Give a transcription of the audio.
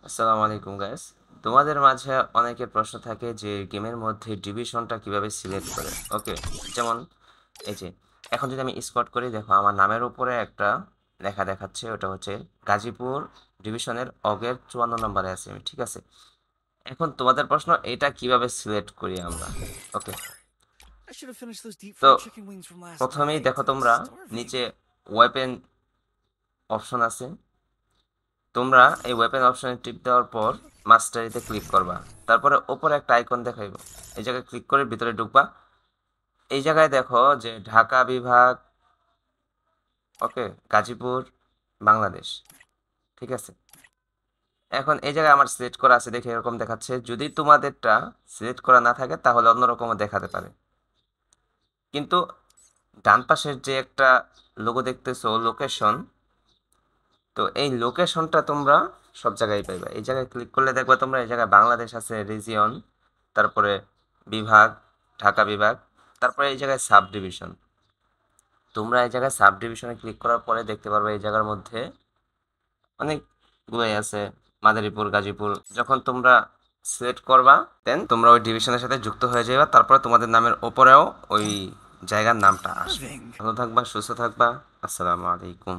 আসসালামু আলাইকুম গাইস। তোমাদের মাঝে অনেকের প্রশ্ন থাকে যে গেমের মধ্যে ডিভিশনটা কিভাবে সিলেক্ট করে। ওকে, যেমন এই যে এখন যদি আমি স্পট করি, দেখো আমার নামের উপরে একটা লেখা দেখাচ্ছে, ওটা হচ্ছে গাজীপুর ডিভিশনের অগের 54 নম্বরে আছি আমি, ঠিক আছে। এখন তোমাদের প্রশ্ন, এটা কিভাবে সিলেক্ট করি আমরা। ওকে, I should have finished those deep তো fried chicken wings from last প্রথমেই night. দেখো I'm তোমরা starving. নিচে ওয়েপেন অপশন আছে, তোমরা এই ওয়েপেন অপশনে টিপ দেওয়ার পর মাস্টারিতে ক্লিক করবা। তারপরে ওপরে একটা আইকন দেখাইব, এই জায়গায় ক্লিক করে ভিতরে ঢুকবা। এই জায়গায় দেখো যে ঢাকা বিভাগ, ওকে, গাজীপুর, বাংলাদেশ, ঠিক আছে। এখন এই জায়গায় আমার সিলেক্ট করা আছে দেখে এরকম দেখাচ্ছে। যদি তোমাদেরটা সিলেক্ট করা না থাকে তাহলে অন্যরকমও দেখাতে পারে। কিন্তু ডান পাশের যে একটা লোগো দেখতেছো, লোকেশন, তো এই লোকেশনটা তোমরা সব জায়গায় পাইবা। এই জায়গায় ক্লিক করলে দেখবা তোমরা এই জায়গায় বাংলাদেশ আছে, রিজিয়ন, তারপরে বিভাগ, ঢাকা বিভাগ, তারপরে এই জায়গায় সাব ডিভিশন। তোমরা এই জায়গায় সাব ডিভিশনে ক্লিক করার পরে দেখতে পারবে এই জায়গার মধ্যে অনেকগুলোই আছে, মাদারীপুর, গাজীপুর। যখন তোমরা সিলেক্ট করবা দেন তোমরা ওই ডিভিশনের সাথে যুক্ত হয়ে যাবে, তারপরে তোমাদের নামের ওপরেও ওই জায়গার নামটা আসবে। Starving. ভালো থাকবা, সুস্থ থাকবা। আসসালামু আলাইকুম।